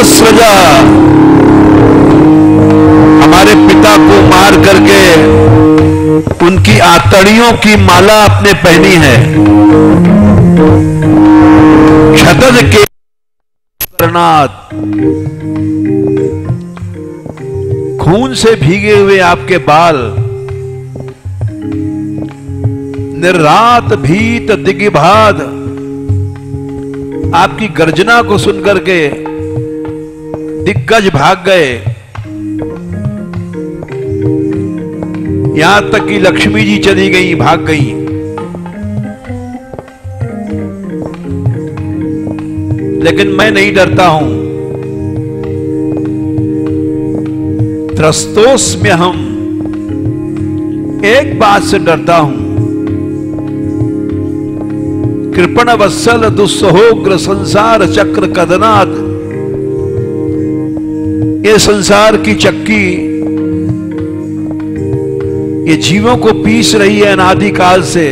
सृजा, हमारे पिता को मार करके उनकी आतड़ियों की माला आपने पहनी है। क्षतज के करनाथ, खून से भीगे हुए आपके बाल, निर्रात भीत दिग्भाद, आपकी गर्जना को सुनकर के दिग्गज भाग गए। यहां तक कि लक्ष्मी जी चली गई, भाग गई। लेकिन मैं नहीं डरता हूं। त्रस्तोस्म्यहम्, एक बात से डरता हूं। कृपण वत्सल दुस्सहोग्र संसार चक्र कदनाद, ये संसार की चक्की ये जीवों को पीस रही है अनादिकाल से।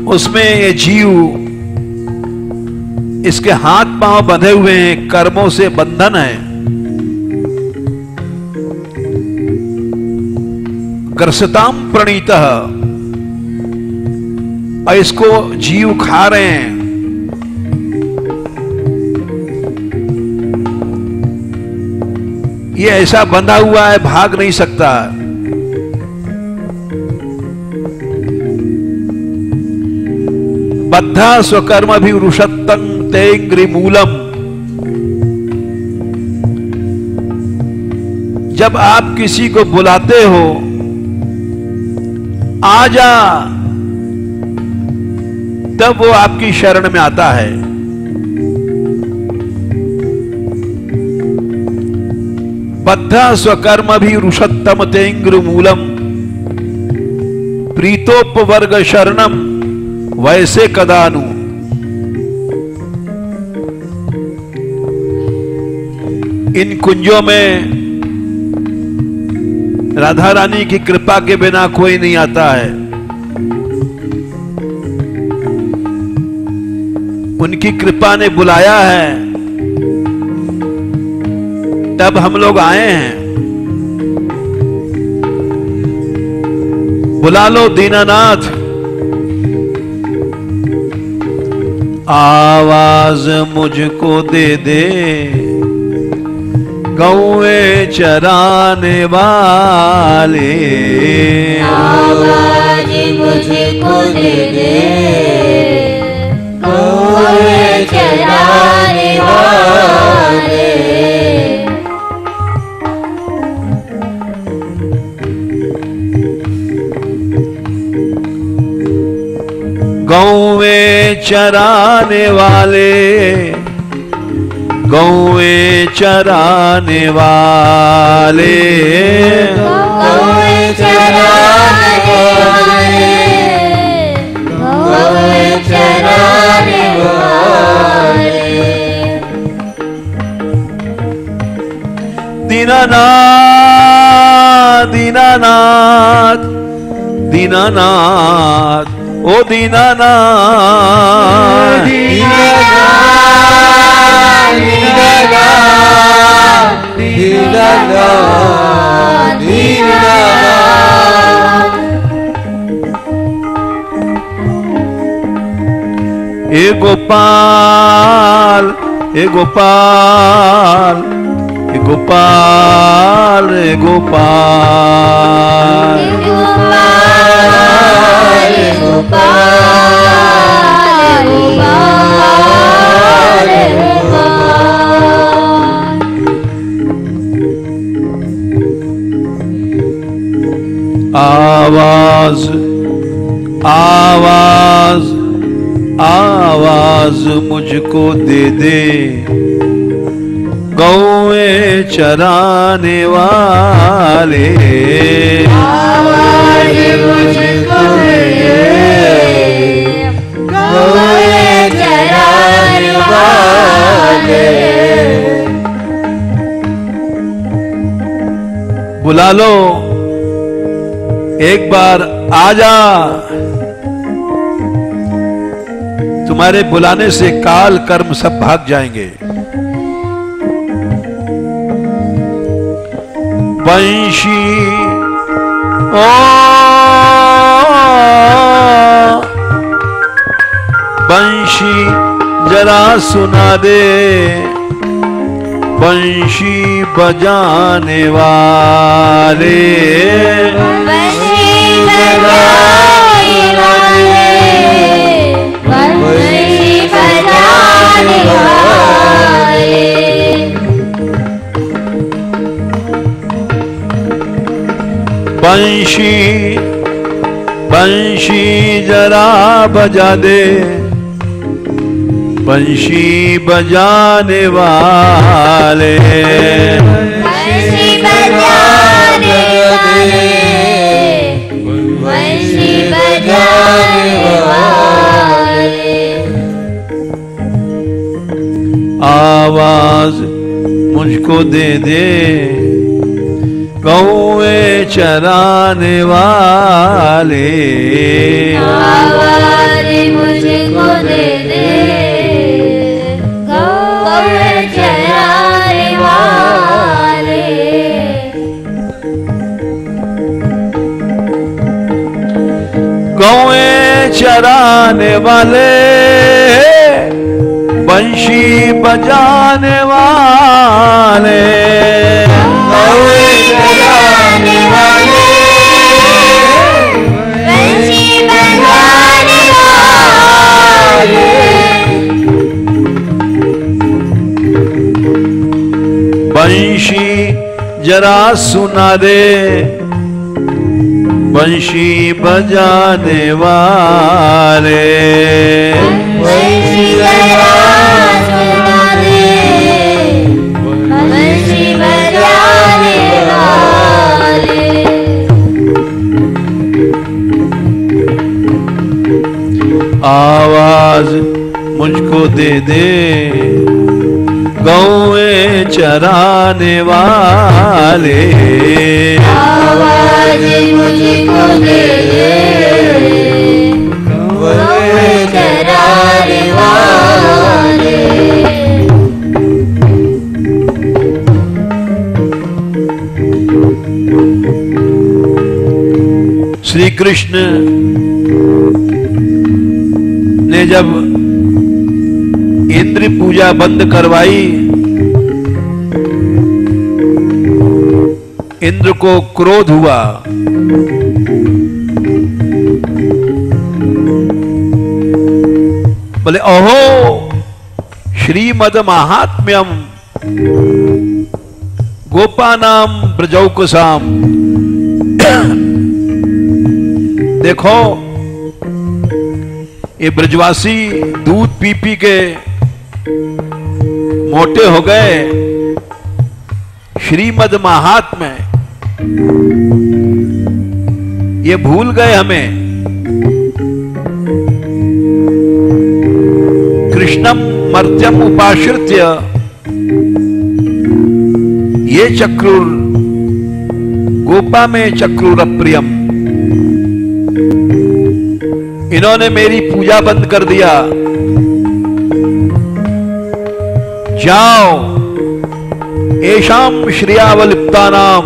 उसमें ये जीव, इसके हाथ पांव बंधे हुए हैं, कर्मों से बंधन है। ग्रसताम प्रणीतः, और इसको जीव खा रहे हैं। ये ऐसा बंधा हुआ है, भाग नहीं सकता। बद्धा स्वकर्म भी रुषत्तं तेंग्रि मूलम, जब आप किसी को बुलाते हो आजा, तब वो आपकी शरण में आता है। बद्धा स्वकर्म भी रुषत्तम तेंग्र मूलम, प्रीतोपवर्ग शरणम वैसे कदानु। इन कुंजों में राधा रानी की कृपा के बिना कोई नहीं आता है। उनकी कृपा ने बुलाया है, तब हम लोग आए हैं। बुला लो दीनानाथ, आवाज मुझको दे दे, गौए चराने वाले, आवाज मुझको दे दे, गौए चराने वाले। गौए चराने वाले, गौए चराने वाले, गौए चराने वाले, गौए चराने वाले। दीनानाथ दीनानाथ दीनानाथ, ओ दीनानाथ दीनानाथ दीनानाथ दीनानाथ दीनानाथ। हे गोपाल हे गोपाल हे गोपाल हे गोपाल गोपाल गोपाल गोपाल गोपाल। आवाज आवाज आवाज मुझको दे दे, गौए चराने वाले, आवाज मुझको दे दे, गौए चराने वाले। बुला लो, एक बार आजा। तुम्हारे बुलाने से काल कर्म सब भाग जाएंगे। वंशी ओ वंशी जरा सुना दे, वंशी बजाने वाले, वंशी बजाने वाले, वंशी बजाने वाले। वंशी वंशी जरा बजा दे, वंशी बजाने वाले, वंशी बजाने वाले, वंशी बजाने वाले। आवाज मुझको दे दे, गौए चराने वाले, आवाज मुझको दे दे, गौए चराने वाले। गौए चराने वाले, बंशी बजाने वाले, गौए चराने वाले, बंशी बजाने वाले। बंशी जरा सुना दे, बंशी बजाने वाले, बंशी जरा सुना दे, बंशी बजाने वाले। आवाज मुझको दे दे, गौए चराने वाले, आवाज मुझको दे दे, गौए चराने वाले। श्री कृष्ण ने जब इंद्र पूजा बंद करवाई, इंद्र को क्रोध हुआ। बोले ओहो श्रीमद महात्म्यम गोपानाम ब्रजौकसाम। देखो ये ब्रजवासी दूध पी पी के मोटे हो गए, श्रीमद महात्म्य ये भूल गए हमें। कृष्णम मर्त्यम उपाश्रित्य ये चक्रुर गोपा में चक्रुर प्रियम। इन्होंने मेरी पूजा बंद कर दिया। जाओ एशाम श्रियावलिप्ता नाम,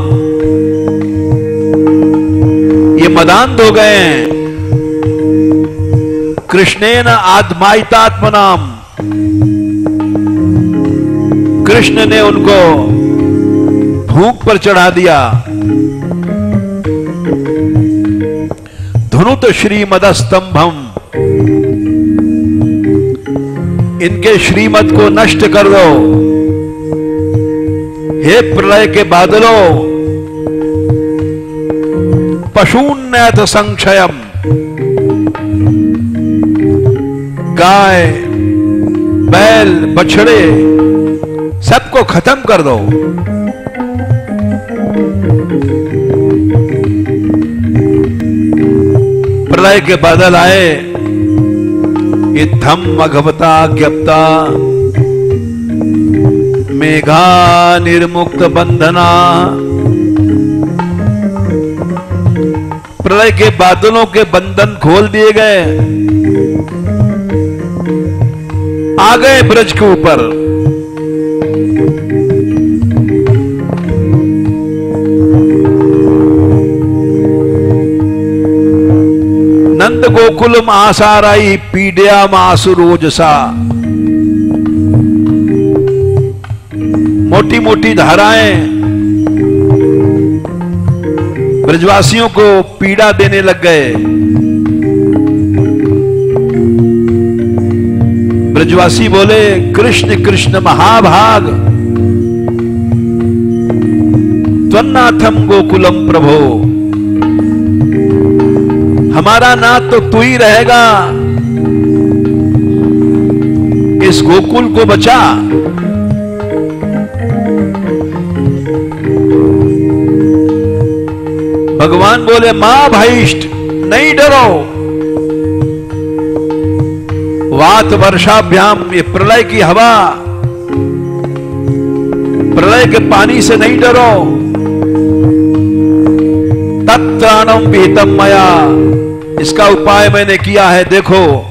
ये मदान्त हो गए हैं। कृष्णेन आत्मायितात्मनाम, कृष्ण ने उनको भूख पर चढ़ा दिया। धनुत श्रीमदस्तंभम, इनके श्रीमद को नष्ट कर दो। हे प्रलय के बादलों, पशून्यत संक्षयम, गाय बैल बछड़े सबको खत्म कर दो। प्रलय के बादल आए, इत्थम मघवता ज्ञप्ता मेघा निर्मुक्त बंधना। प्रलय के बादलों के बंधन खोल दिए गए। आ गए ब्रज के ऊपर। नंद गोकुलम आसाराई पीड्या मासु रोजसा। मोटी मोटी धाराएं ब्रजवासियों को पीड़ा देने लग गए। ब्रजवासी बोले, कृष्ण कृष्ण महाभाग, त्वन्नाथम गोकुलम प्रभो, हमारा नाथ तो तू ही रहेगा, इस गोकुल को बचा। भगवान बोले, मां भाईष्ट, नहीं डरो, वात वर्षाभ्याम, ये प्रलय की हवा, प्रलय के पानी से नहीं डरो। तत्राणम विहितम मया, इसका उपाय मैंने किया है, देखो।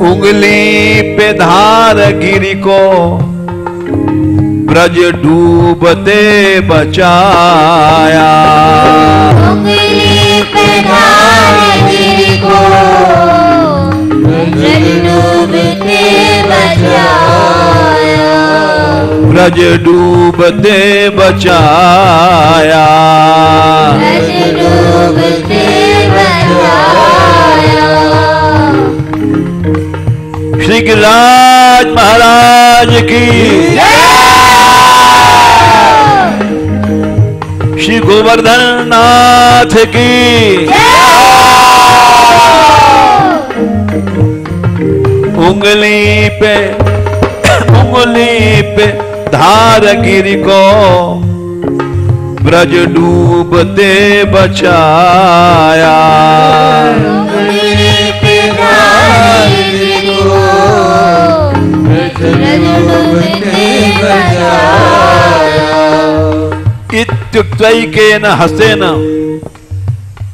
उंगली पे धार गिरी को ब्रज डूबते बचाया। उंगली पे धार गिरी को ब्रज डूबते बचाया। ब्रज डूबते बचाया। ब्रज डूबते बचाया। श्री गिरिराज महाराज की, श्री गोवर्धन नाथ की। उंगली पे धार गिरी को ब्रज डूबते बचाया। उंगली पे धार गिरी को ब्रज डूबते बचाया। इत्युक्तैकेन हस्तेन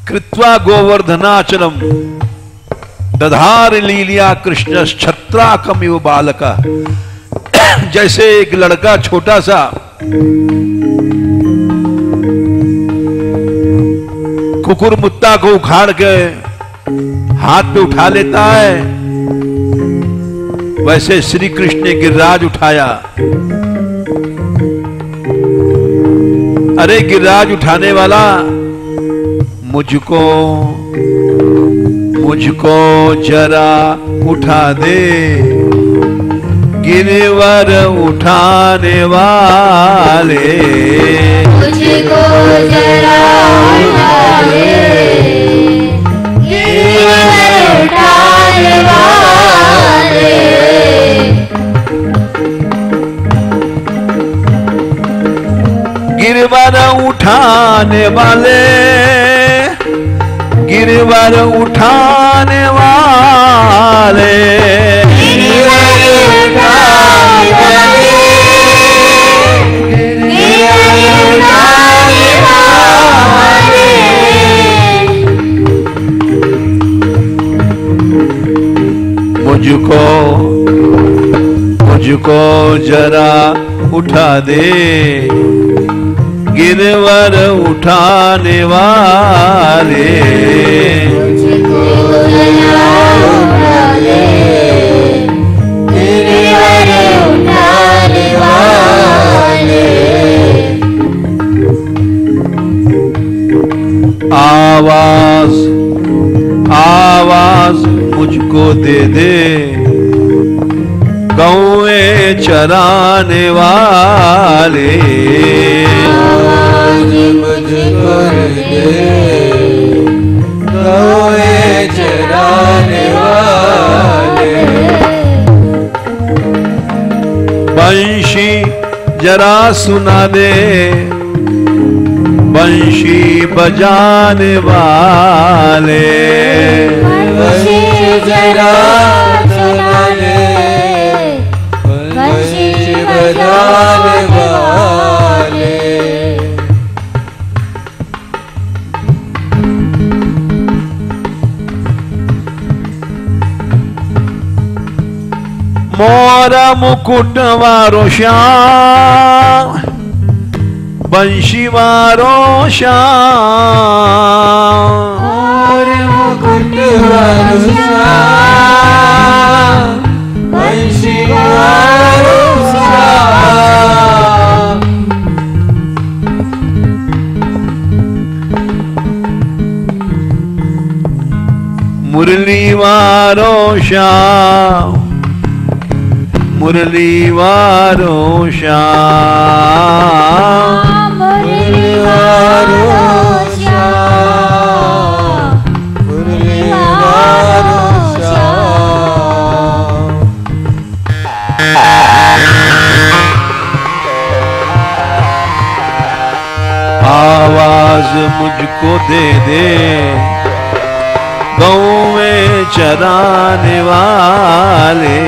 कृत्वा गोवर्धनाचलम दधार लीलिया कृष्ण छत्राकमिव बालक। जैसे एक लड़का छोटा सा कुकुर मुत्ता को उखाड़ के हाथ पे उठा लेता है, वैसे श्री कृष्ण ने गिरिराज उठाया। अरे गिरिराज उठाने वाला, मुझको जरा उठा दे, गिरिवर उठाने वाले। मुझको जरा उठा दे, गिरिवर उठाने वाले। गिरिवर उठाने वाले, गिरिवर उठाने वाले। गिरिवर उठाने वाले, गिरिवर उठाने वाले। मुझको जरा उठा दे, गिरवर उठाने वाले। मुझको जरा उठा दे, गिरवर उठाने वाले। आवाज मुझको दे दे, गौएं चराने वाले। आवाज मुझको दे, गौएं चराने वाले। बंशी जरा सुना दे, बंशी बजाने वाले। बंशी जरा सुना दे, बंशी बजाने वाले। मोर मुकुट वारो श्याम बंशी वारो श्याम और मुकुट वारो श्याम बंशी वारो श्याम मुरली वारो श्याम मुरली वारो श्याम मुरली वारो श्याम मुरली वारो श्याम आवाज मुझको दे दे गौ में चराने वाले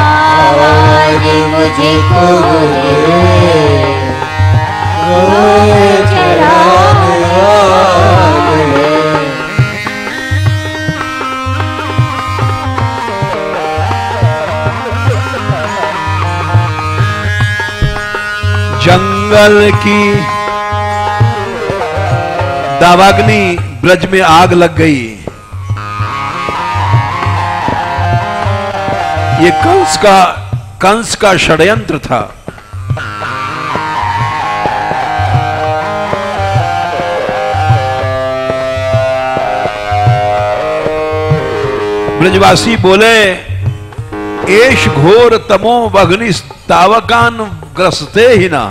आवाज मुझको दे गौ में चराने वाले जंगल की दावाग्नि ब्रज में आग लग गई। ये कंस का षड्यंत्र था। ब्रजवासी बोले एश घोर तमो अग्नि तावकान ग्रसते ही ना।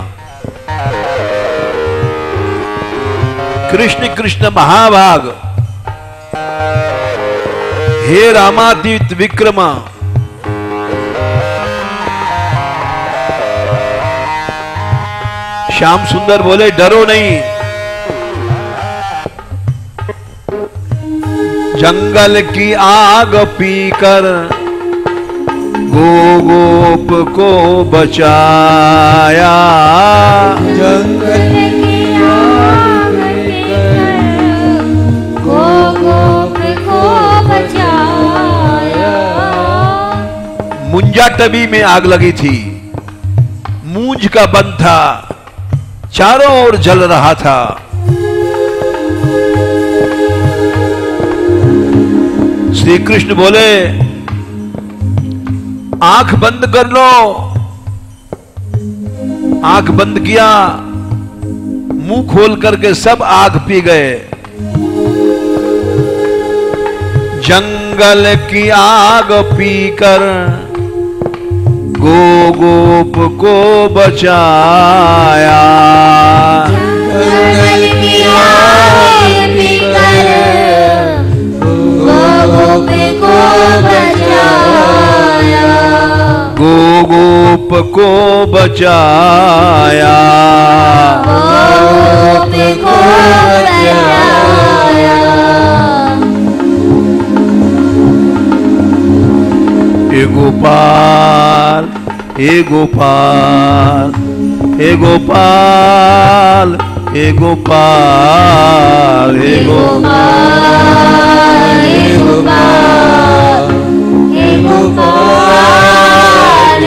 कृष्ण कृष्ण महाभाग हे रामातीत विक्रमा श्याम सुंदर बोले डरो नहीं। जंगल की आग पीकर गोप को बचाया। जंगल की आग पीकर गोप को बचाया। मुंजा टबी में आग लगी थी। मूंज का बन था, चारों ओर जल रहा था। श्री कृष्ण बोले आंख बंद कर लो। आंख बंद किया, मुंह खोल करके सब आग पी गए। जंगल की आग पीकर गोप को बचाया। जंगल की आग पीकर गोप को बचाया। गोप को बचाया। गोप को बचाया। हे गोपाल हे गोपाल हे गोपाल हे गोपाल हे गोपाल हे गोपाल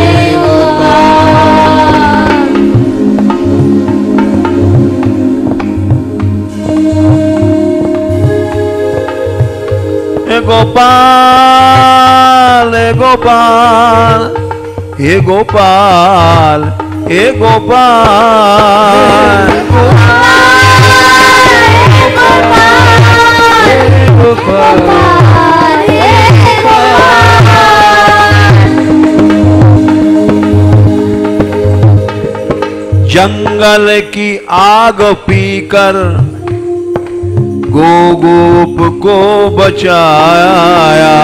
हे गोपाल हे गोपाल हे गोपाल हे गोपाल हे गोपाल जंगल की आग पीकर गोप को बचाया।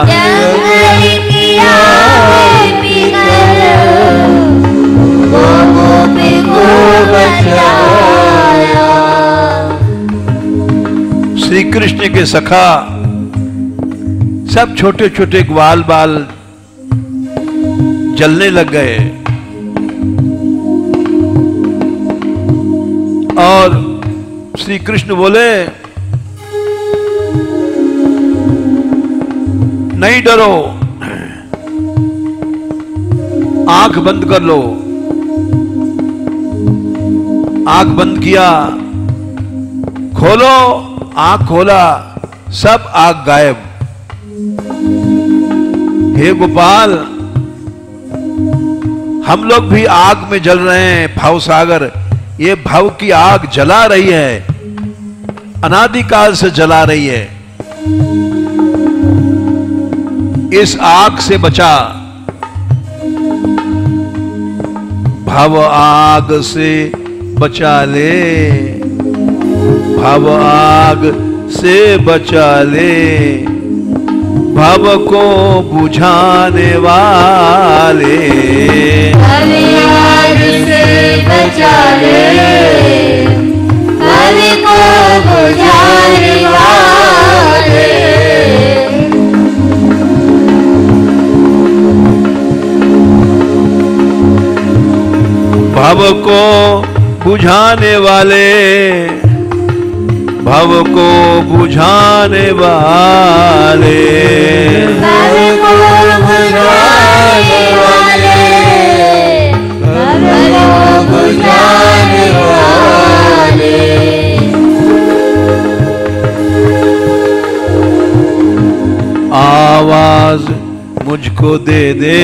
जंगल की आग पीकर गोप को बचाया। श्री कृष्ण के सखा सब छोटे छोटे ग्वाल बाल जलने लग गए और श्री कृष्ण बोले नहीं डरो, आंख बंद कर लो। आंख बंद किया, खोलो, आंख खोला, सब आग गायब। हे गोपाल, हम लोग भी आग में जल रहे हैं। भव सागर, ये भव की आग जला रही है, अनादिकाल से जला रही है। इस आग से बचा। भव आग से बचा ले, भव आग से बचा ले, भव को बुझाने वाले। हमें आग से बचा ले, भव को बुझाने वाले। भव को बुझाने वाले, भव को बुझाने वाले। भव को बुझाने वाले, भव को बुझाने वाले। आवाज मुझको दे दे,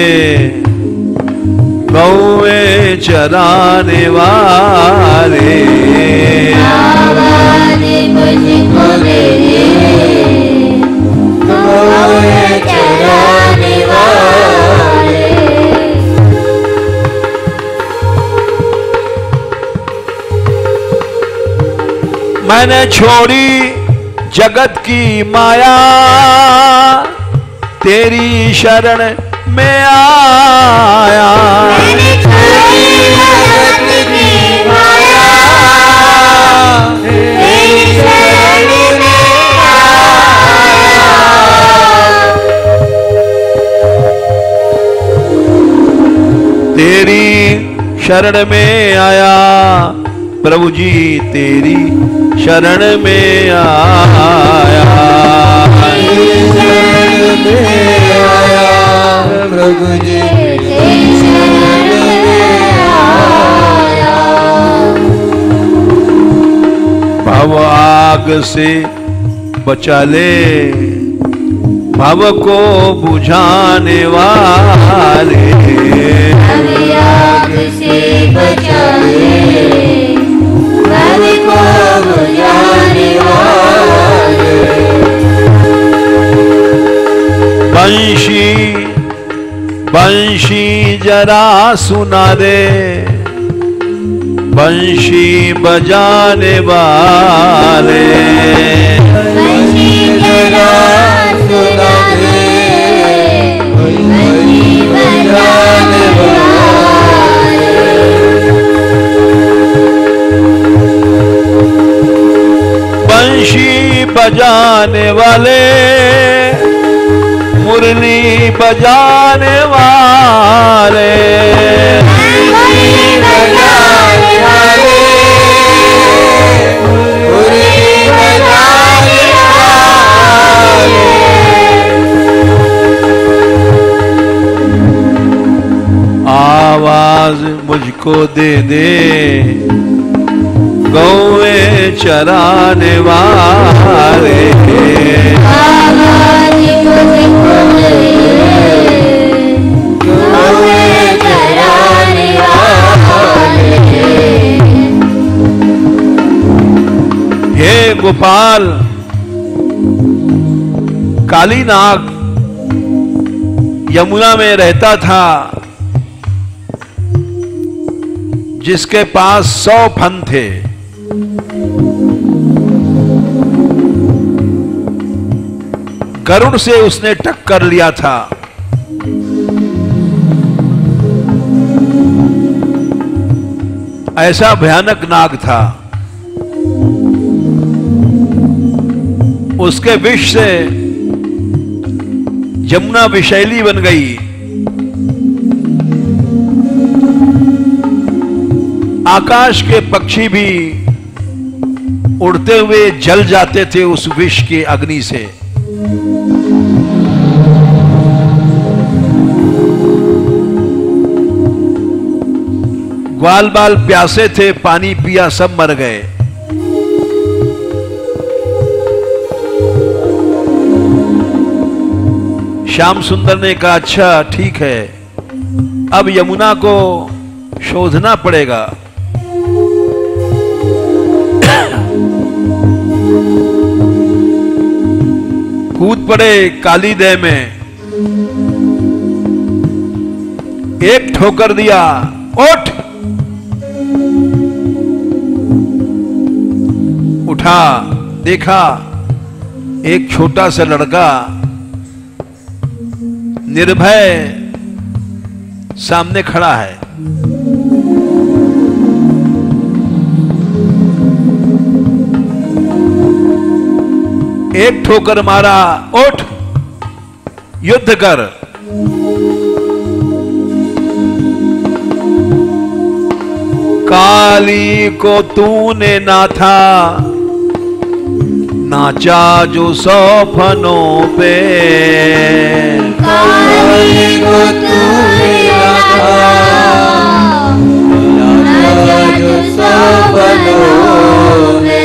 गौए चराने वाले। आवाज मुझको दे दे, गौए चराने वाले। मैंने छोड़ी जगत की माया, तेरी शरण में आया। मैंने छोड़ी जगत की माया, तेरी शरण में आया। तेरी शरण में आया, प्रभु जी तेरी शरण में आया। तेरी शरण में आया, प्रभु जी तेरी शरण में आया। भव आग से बचा ले, भव को बुझाने वाले। हमें आग से बचा ले, भव को बुझाने वाले। बंशी बंशी जरा सुना दे, बंशी बजाने वाले। बंशी जरा सुना दे, बंशी बजाने वाले। बंशी बजाने वाले, मुरली बजाने वाले। मुरली बजाने वाले, मुरली बजाने वाले। आवाज मुझको दे दे, गौए चराने वाले। आवाज मुझको दे दे, गौए चराने वाले। हे गोपाल, काली नाग यमुना में रहता था, जिसके पास 100 फन थे। गरुड़ से उसने टक्कर लिया था। ऐसा भयानक नाग था। उसके विष से यमुना विषैली बन गई। आकाश के पक्षी भी उड़ते हुए जल जाते थे उस विष की अग्नि से। ग्वाल बाल प्यासे थे, पानी पिया सब मर गए। श्याम सुंदर ने कहा अच्छा ठीक है, अब यमुना को शोधना पड़ेगा। कूद पड़े काली दह में, एक ठोकर दिया, उठ। उठा, देखा एक छोटा सा लड़का निर्भय सामने खड़ा है। एक ठोकर मारा, उठ युद्ध कर। काली को तूने नाथा, नाचा जो सौफनों पे। काली को तूने नाथा, नाचा जो सौफनों पे।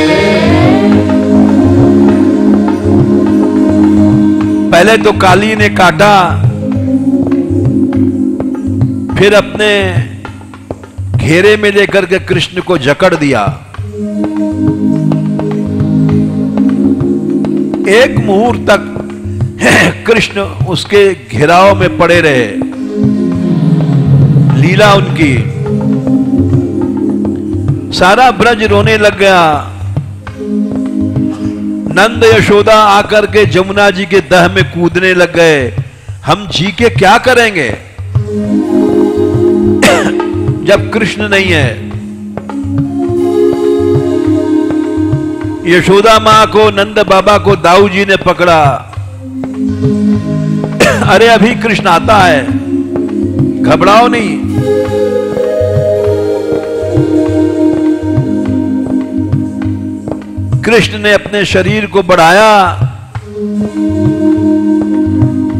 पहले तो काली ने काटा, फिर अपने घेरे में लेकर के कृष्ण को जकड़ दिया। एक मुहूर्त तक कृष्ण उसके घेराव में पड़े रहे। लीला उनकी, सारा ब्रज रोने लग गया। नंद यशोदा आकर के जमुना जी के दह में कूदने लग गए। हम जी के क्या करेंगे जब कृष्ण नहीं है। यशोदा मां को, नंद बाबा को दाऊ जी ने पकड़ा। अरे अभी कृष्ण आता है, घबराओ नहीं। कृष्ण ने अपने शरीर को बढ़ाया,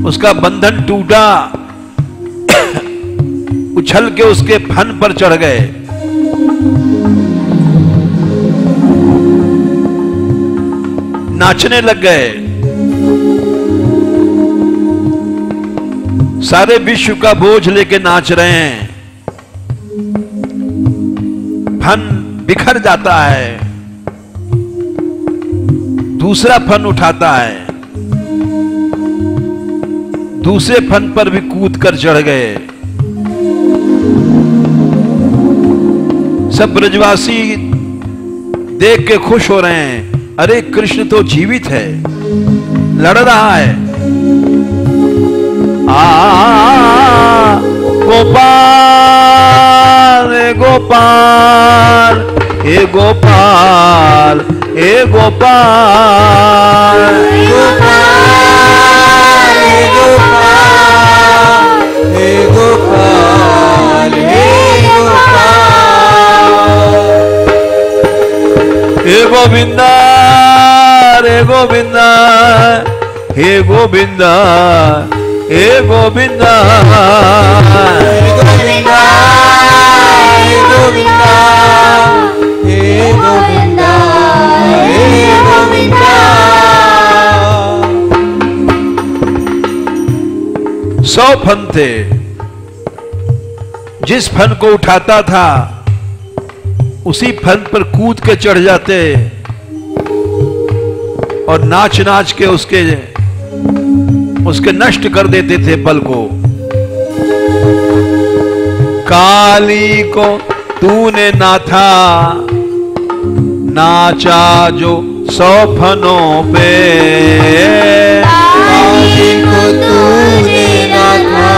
उसका बंधन टूटा, उछल के उसके फन पर चढ़ गए। नाचने लग गए। सारे विश्व का बोझ लेके नाच रहे हैं। फन बिखर जाता है, दूसरा फन उठाता है, दूसरे फन पर भी कूद कर चढ़ गए। सब ब्रजवासी देख के खुश हो रहे हैं। अरे कृष्ण तो जीवित है, लड़ रहा है। गोपाल हे गोपाल हे गोपाल हे गोपाल गोपाल हे गोपाल हे गोपाल हे गोपाल। हे गोविंदा रे गोविंदा हे गोविंदा हे गोविंदा हे गोविंदा हे गोविंदा हे गोविंदा हे गोविंदा। 100 फन थे। जिस फन को उठाता था उसी फन पर कूद के चढ़ जाते और नाच नाच के उसके नष्ट कर देते थे बल को। काली को तूने नाथा, नाचा जो 100 फनों पे। काली को तूने नाथा,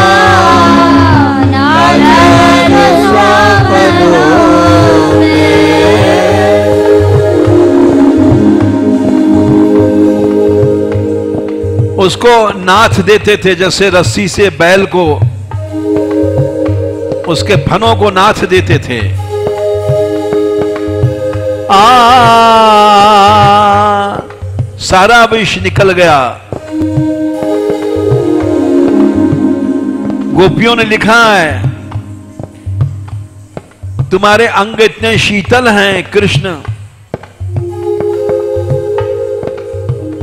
नाचा जो 100 फनों पे। उसको नाथ देते थे, जैसे रस्सी से बैल को उसके फनों को नाथ देते थे। सारा विष निकल गया। गोपियों ने लिखा है तुम्हारे अंग इतने शीतल हैं कृष्ण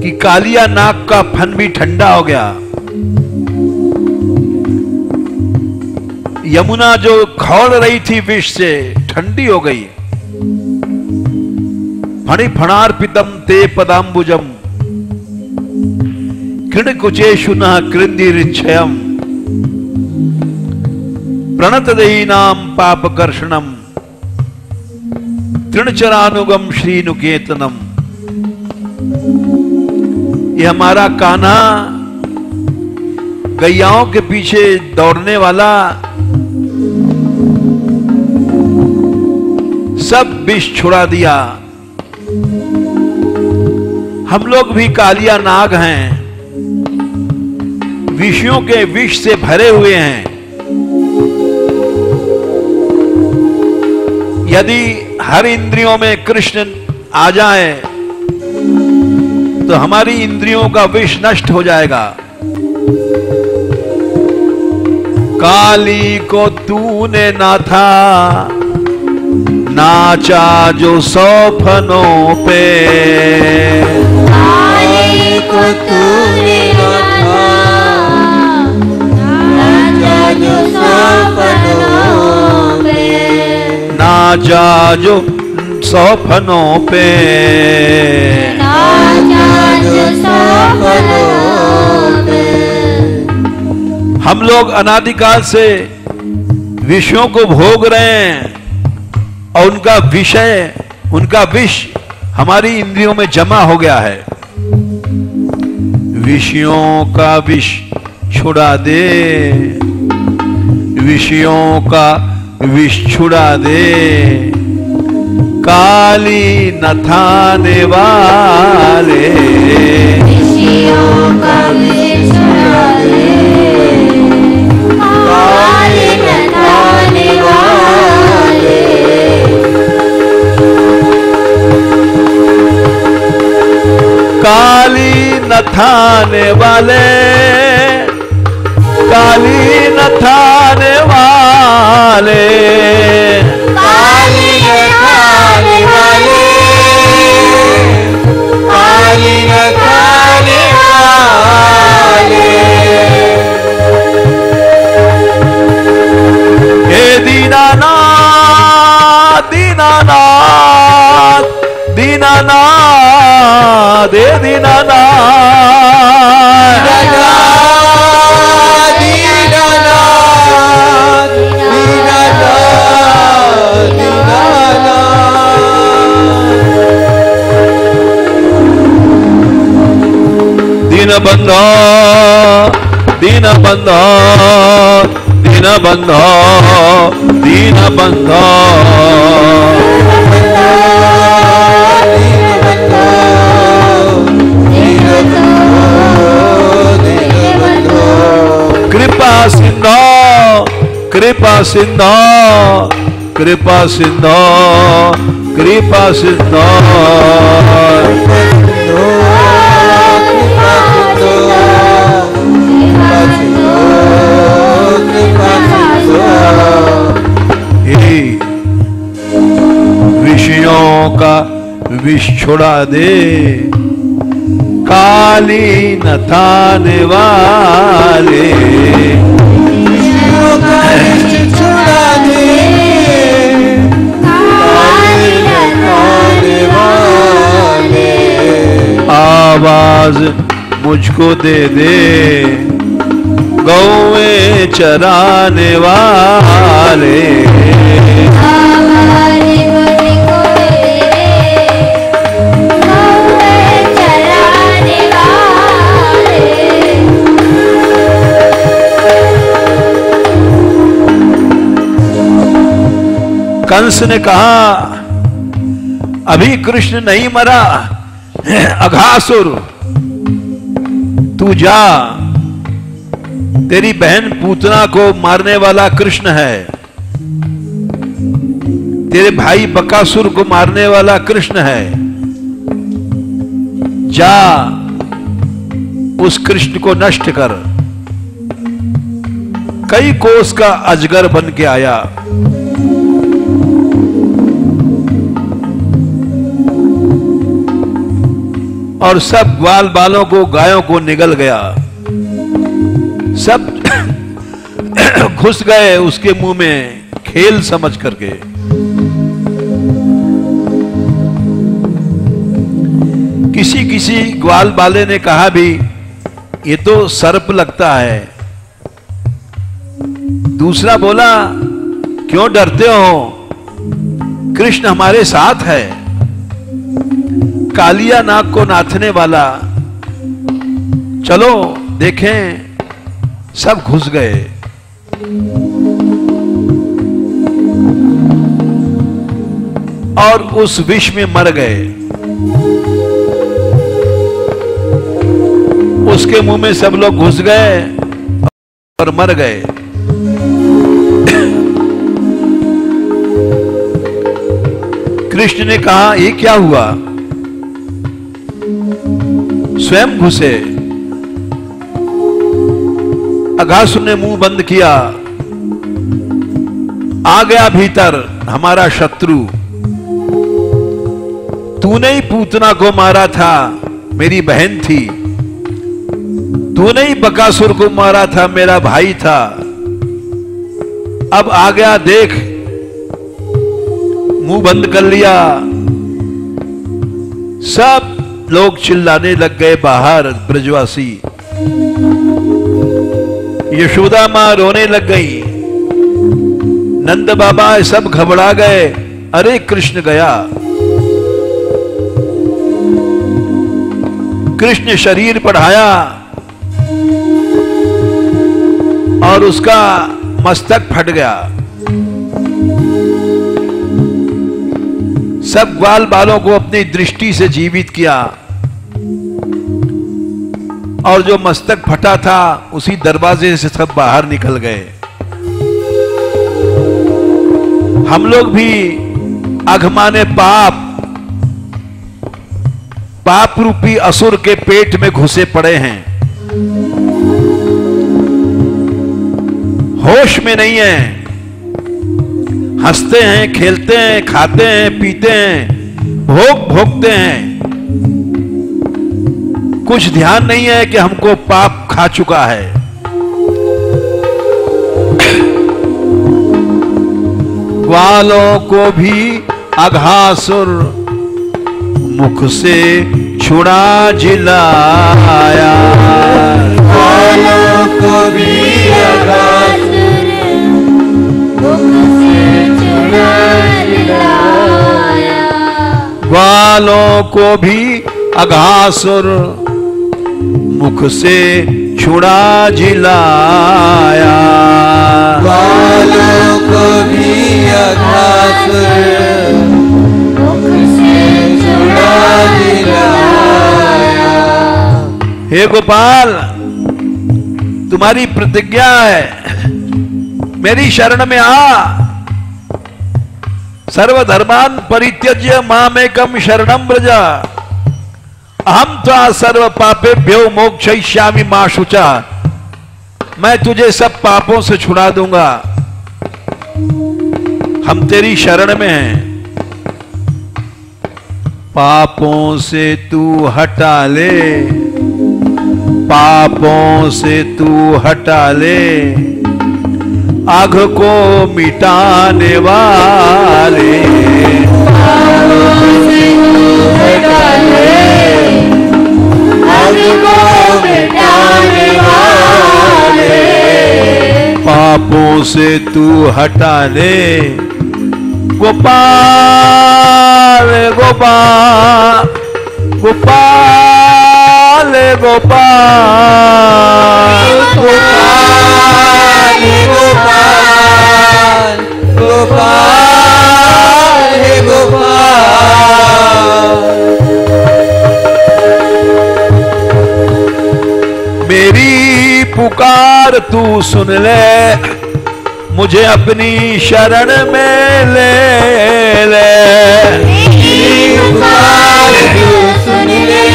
कि कालिया नाग का फन भी ठंडा हो गया। यमुना जो खौल रही थी विष से ठंडी हो गई। फणि फणार्पितम ते पदाम्बुजम कृणकुचेषु न कृन्दिरिच्छयम् प्रणतदयीनां पापकर्षणम तृणचरानुगम श्रीनुकेतनम। ये हमारा कान्हा गैयाओं के पीछे दौड़ने वाला सब विष छुड़ा दिया। हम लोग भी कालिया नाग हैं, विषयों के विष से भरे हुए हैं। यदि हर इंद्रियों में कृष्ण आ जाए तो हमारी इंद्रियों का विष नष्ट हो जाएगा। काली को तूने नाथा नाचा जो सौफनों पे, काली को तूने नाथा नाचा जो सौफनों पे, नाचा जो सौफनों पे, नाचा जो सौफनों पे। हम लोग अनादिकाल से विषयों को भोग रहे हैं और उनका विष हमारी इंद्रियों में जमा हो गया है। विषयों का विष छुड़ा दे, विषयों का विष छुड़ा दे, काली नथाने वाले, विषयों का विष छुड़ा दे, काली नथाने वाले। काली नथाने वाले, काली नथाने वाले, काली नथाने वाले, काली नथाने वाले। हे दीनानाथ दीनानाथ दीनानाथ हे दीनानाथ, दीनबंधो दीनबंधो दीनबंधो दीनबंधो, कृपा सिंधो कृपा सिंधो कृपा सिंधो कृपा सिंधो, विषयों का विष छुड़ा दे, काली नथाने वाले, विषयों का विष छुड़ा दे, काली नथाने वाले। आवाज मुझको दे दे गौएं चराने वाले, कंस ने कहा अभी कृष्ण नहीं मरा, अघासुर तू जा, तेरी बहन पूतना को मारने वाला कृष्ण है, तेरे भाई बकासुर को मारने वाला कृष्ण है, जा उस कृष्ण को नष्ट कर। कई कोस का अजगर बन के आया, और सब ग्वाल बालों को, गायों को निगल गया। सब घुस गए उसके मुंह में खेल समझ करके। किसी किसी ग्वाल बाले ने कहा भी ये तो सर्प लगता है। दूसरा बोला क्यों डरते हो, कृष्ण हमारे साथ है, कालिया नाग को नाथने वाला, चलो देखें। सब घुस गए। और उस विष में मर गए। उसके मुंह में सब लोग घुस गए और मर गए। कृष्ण ने कहा ये क्या हुआ, स्वयं घुसे। अघासुर ने मुंह बंद किया। आ गया भीतर हमारा शत्रु। तूने ही पूतना को मारा था, मेरी बहन थी। तूने ही बकासुर को मारा था, मेरा भाई था। अब आ गया देख। मुंह बंद कर लिया। सब लोग चिल्लाने लग गए बाहर, ब्रजवासी। यशोदा मां रोने लग गई। नंद बाबा सब घबरा गए। अरे कृष्ण गया। कृष्ण शरीर बढ़ाया और उसका मस्तक फट गया। सब ग्वाल बालों को अपनी दृष्टि से जीवित किया और जो मस्तक फटा था उसी दरवाजे से सब बाहर निकल गए। हम लोग भी अघमाने पाप रूपी असुर के पेट में घुसे पड़े हैं। होश में नहीं है। हंसते हैं, खेलते हैं, खाते हैं, पीते हैं, भोगते हैं। कुछ ध्यान नहीं है कि हमको पाप खा चुका है। ग्वालों को भी अघासुर मुख से छुड़ा जिलाया। ग्वालों को भी अघासुर मुख से छुड़ा जिलाया। ग्वालों को भी अघासुर मुख से छुड़ा जिलाया। ग्वालों को भी अघासुर मुख से छुड़ा जिलाया। हे गोपाल, तुम्हारी प्रतिज्ञा है, मेरी शरण में आ। सर्वधर्मान परित्यज्य मामेकम शरणं व्रज, अहम त्वा सर्व पापेभ्यो मोक्षयिष्यामि मा शुचा। मैं तुझे सब पापों से छुड़ा दूंगा। हम तेरी शरण में हैं। पापों से तू हटा ले, पापों से तू हटा ले, आग को मिटाने वाले। पापों से तू हटा ले, आग को मिटाने वाले। पापों से तू हटा ले, गोपाल गोपाल गोपाल गोपाल गोपाल गोपाल गोपाल हे गोपाल। मेरी पुकार तू सुन ले, मुझे अपनी शरण में ले ले। मेरी पुकार तू सुन ले,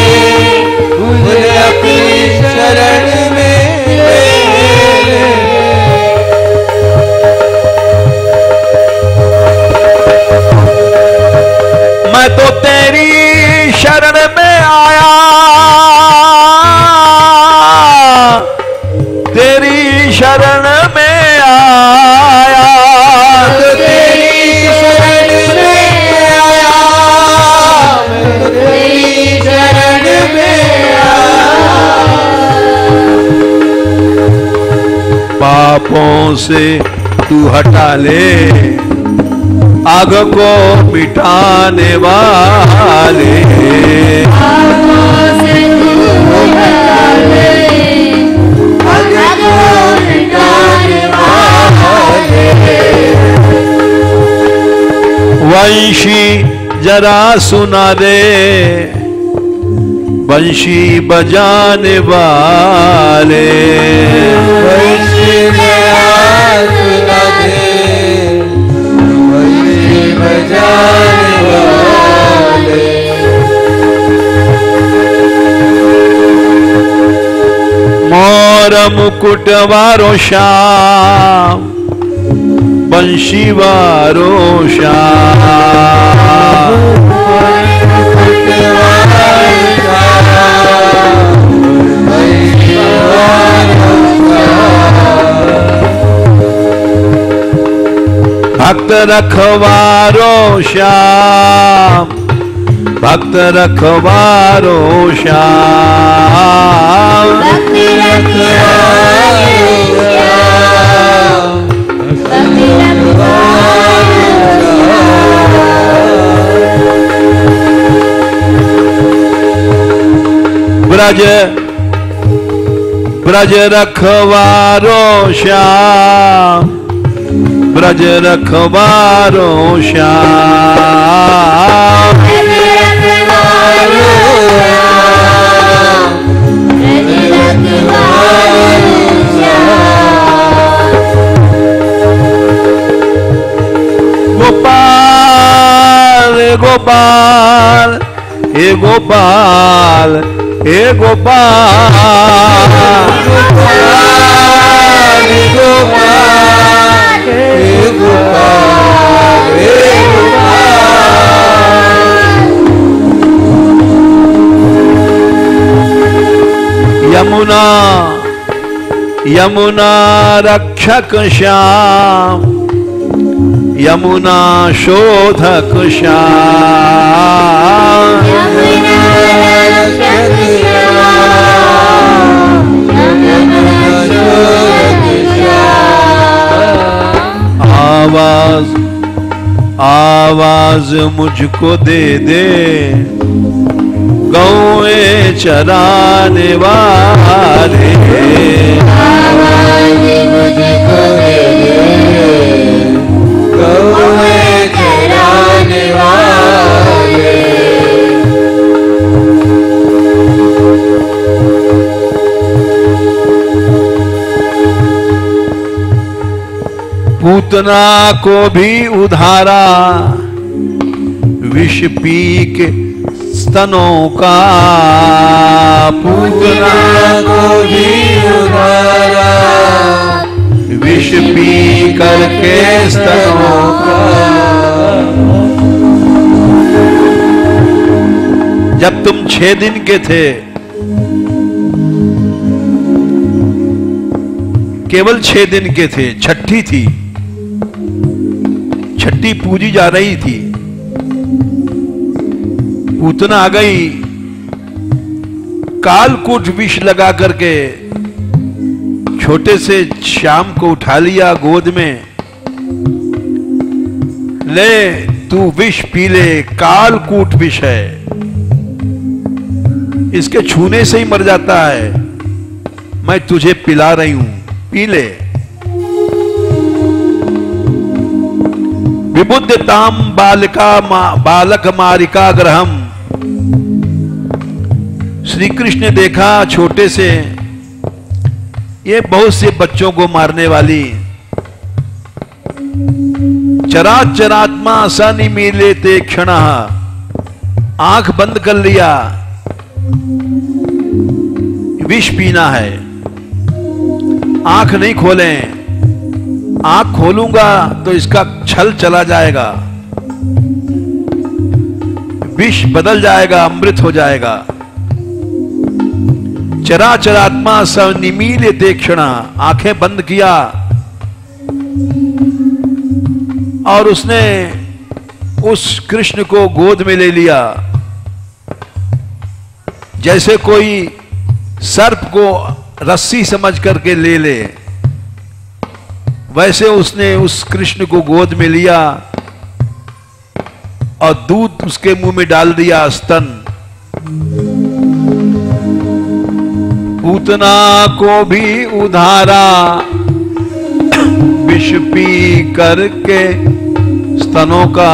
मुझे अपनी शरण में ले ले। मैं तो तेरी शरण में आया, आंखों से तू हटा ले, आग को मिटाने वाले। आंखों से तू हटा ले, आग को मिटाने वाले। वंशी जरा सुना दे, बंशी बजाने वाले। वंशी जरा सुना दे, बंशी बजाने वाले। मोर मुकुट वारो श्याम, बंशी वारो श्याम। भक्त रखवारो श्याम, भक्त रखवारो श्याम। भक्त रखवारो श्याम, भक्त रखवारो श्याम। ब्रज ब्रज रखवारो श्याम, ब्रज रखवारो श्याम। ब्रज रखवारो श्याम, ब्रज रखवारो श्याम। गोपाल गोपाल हे गोपाल हे गोपाल। गोपाल गोपाल हे गोपाल हे गोपाल। यमुना यमुना रक्षक श्याम, यमुना शोधक श्याम। यमुना रक्षक श्याम, यमुना शोधक श्याम। आवाज आवाज मुझको दे दे, गौए चराने वाले। आवाज मुझको दे दे, गौए चराने वाले। पूतना को भी उधारा, विष पी के स्तनों का। पूतना को भी उधारा, विष पी करके स्तनों का। जब तुम 6 दिन के थे, केवल 6 दिन के थे, छठी थी, छठी पूजी जा रही थी। पूतना आ गई, कालकूट विष लगा करके छोटे से श्याम को उठा लिया गोद में। ले तू विष पी ले, कालकूट विष है, इसके छूने से ही मर जाता है, मैं तुझे पिला रही हूं, पी ले। विबुद्धताम बालक मारिका ग्रहम। श्री कृष्ण ने देखा छोटे से ये बहुत से बच्चों को मारने वाली। चराचरात्मा सनिमीले ते क्षण, आंख बंद कर लिया, विष पीना है। आंख नहीं खोलें, आंख खोलूंगा तो इसका छल चला जाएगा, विष बदल जाएगा, अमृत हो जाएगा। चराचरात्मा सनिमीले ते क्षण, आंखें बंद किया और उसने उस कृष्ण को गोद में ले लिया, जैसे कोई सर्प को रस्सी समझ करके ले ले। वैसे उसने उस कृष्ण को गोद में लिया और दूध उसके मुंह में डाल दिया, स्तन। पूतना को भी उधारा, विष पी करके स्तनों का।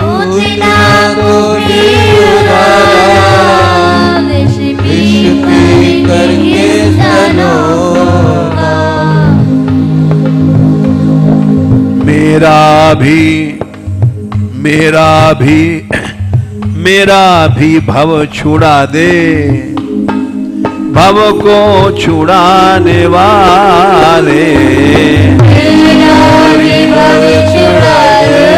पूतना को भी उधारा, विष पी करके स्तनों का। मेरा भी भव छुड़ा दे, भव को छुड़ाने वाले। मेरा भी भव छुड़ा दे,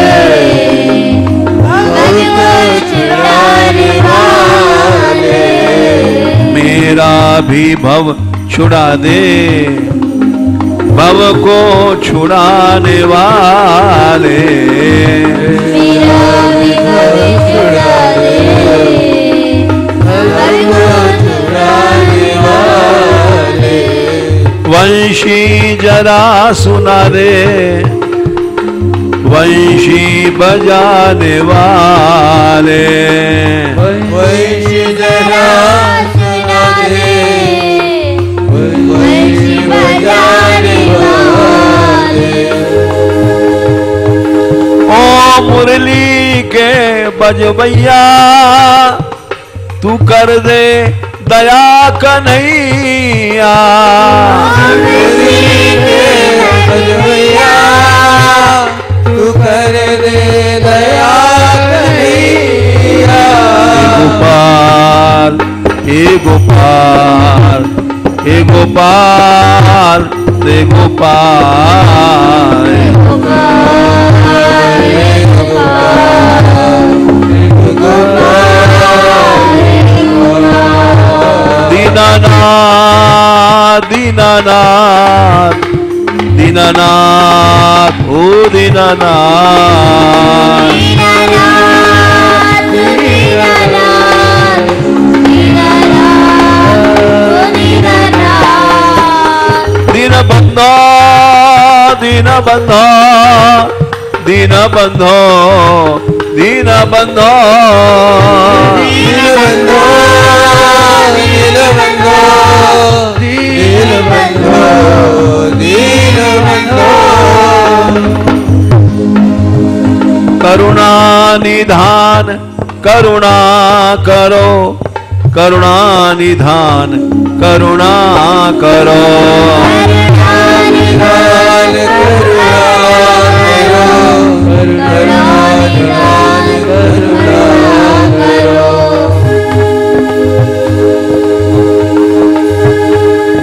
भव को छुड़ाने वाले। मेरा भी भव छुड़ा दे, भव को छुड़ाने वाले। मेरा भी भव छुड़ा दे, भव को छुड़ाने वाले। वंशी जरा सुना रे, वंशी बजाने वाले। वंशी जरा सुना दे, वंशी बजाने वाले। ओ मुरली के बजबैया, तू कर दे दया कन्हैया। मुरली के बजबैया, तू कर दे दया कन्हैया। गोपाल हे गोपाल, हे गोपाल रे गोपाल। दीनानाथ दीनानाथ दीनानाथ ओ दीनानाथ। दीनबंधो दीनबंधो दीनबंधो दीनबंधो दीनबंधो दीनबंधो दीनबंधो। करुणा निधान करुणा करो, करुणा निधान करुणा करो। निधान करुणा करो, करुणा निधान करुणा करो।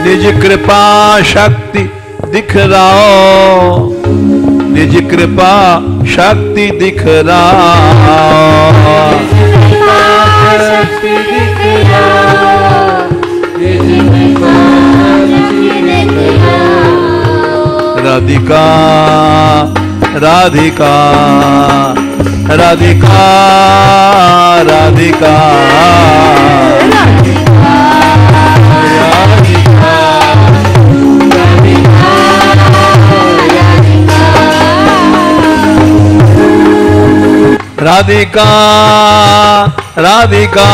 निज कृपा शक्ति दिखलाओ, निज कृपा शक्ति दिखलाओ। शक्ति दिखलाओ, निज कृपा शक्ति दिखलाओ। राधिका राधिका राधिका राधिका राधिका राधिका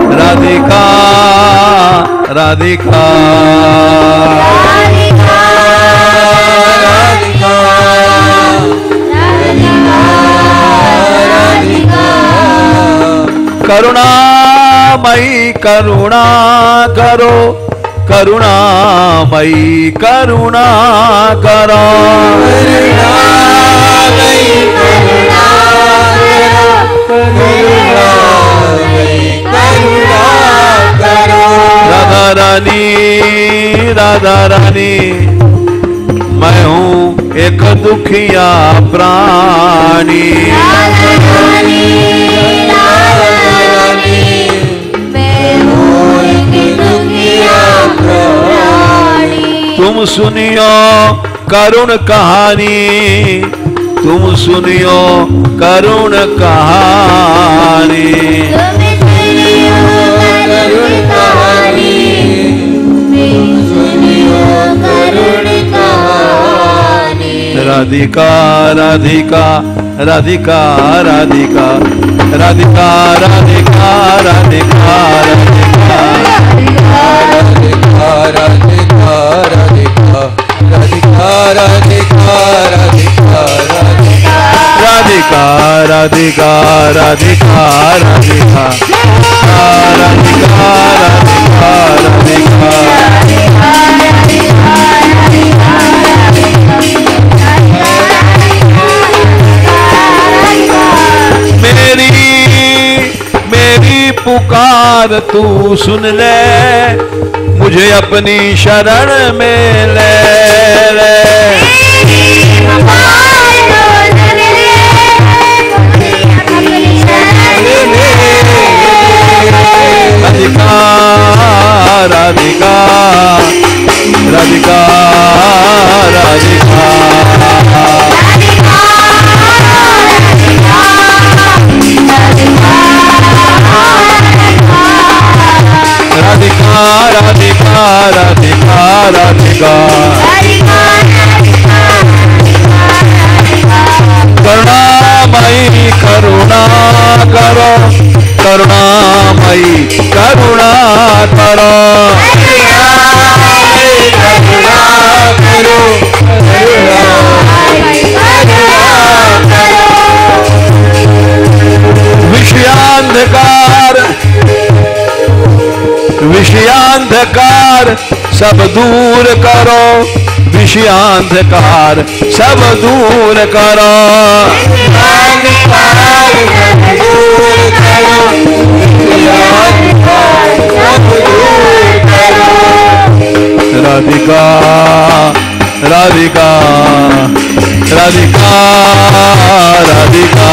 राधिका राधिका करुणामयी करुणा करो, करुणामयी करुणा करो। करुणामयी करुणा करो, करुणामयी करुणा करो। राधा रानी राधा रानी, मैं हूँ एक दुखिया प्राणी। राधा रानी मैं हूँ एक दुखिया प्राणी। तुम सुनियो करुण कहानी, तुम सुनियो करुण कहानी। तुम सुनियो करुण कहानी, तुम सुनियो करुण कहानी। राधिका राधिका राधिका राधिका राधिका राधिका राधिका राधिका राधिका राधिका राधिका राधिका राधिका राधिका राधिका राधिका राधिका मेरी पुकार तू सुन ले, मुझे अपनी शरण में ले ले। राधिका राधिका राधिका राधिका राधिका राधिका राधिका राधिका करुणामयी करुणा करो, करुणामयी करुणा करो, विषयांधकार विषयांधकार सब दूर करो, विषयांधकार सब दूर करो। राधिका राधिका राधिका राधिका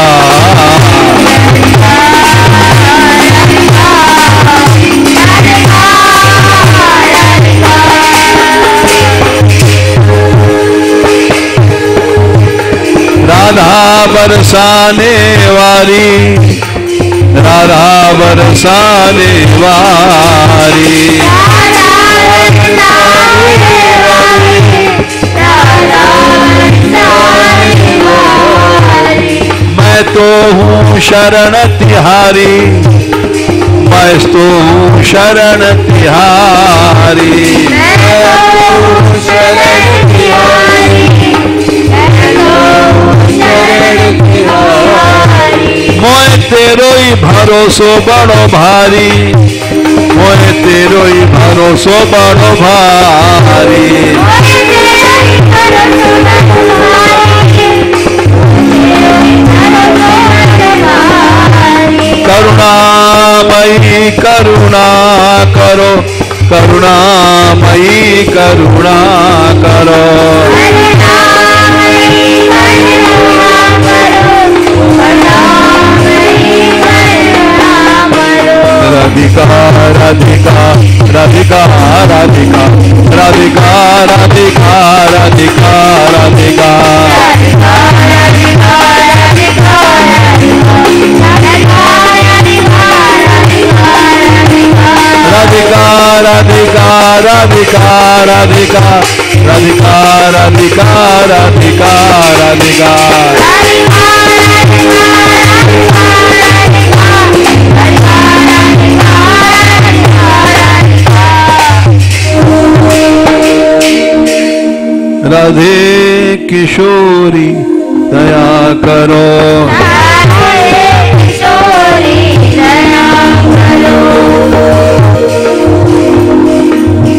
राधा बरसाने वाली, राधा बरसाने वाली, मैं तो हूँ शरण तिहारी, मैं तो हूँ शरण तिहारी, मोए तेरो ही भरोसो बड़ो भारी, मोए तेरो ही भरोसो बड़ो भारी। करुणामयी करुणा करो, करुणामयी करुणा करो, राधिका राधिका राधिका राधिका राधिका राधिका राधिका राधिका राधिका राधिका राधिका राधिका राधिका राधिका राधिका राधिका राधे किशोरी दया करो,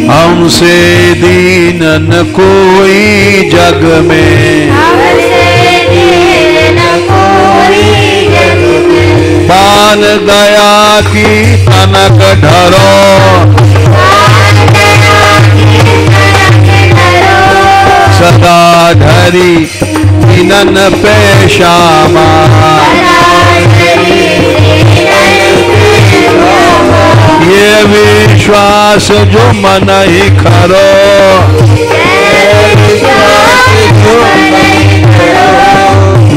हमसे दीन न कोई जग में, पान दया की तनक ढरो, सदा धरी दीनन पे श्यामा, ये विश्वास जो मन ही खरो,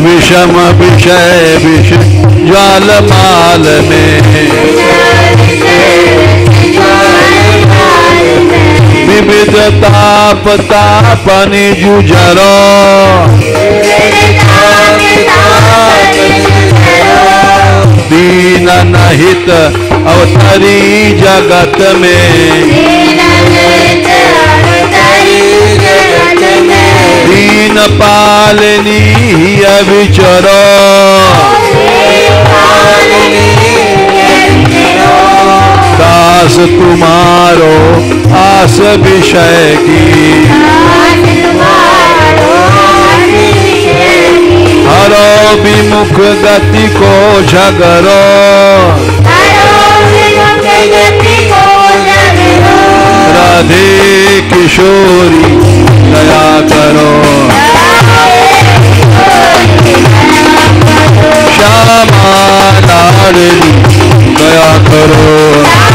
विषम विषय विष ज्वाल माल में, विविध ताप तापनि जुझरो दीन नहित अवतरी जगत में दीन पालनी अविचरो दास तुम्हारो आस विषय की हरो विमुख गति को झगरो राधे किशोरी दया करो श्यामा लाडली दया करो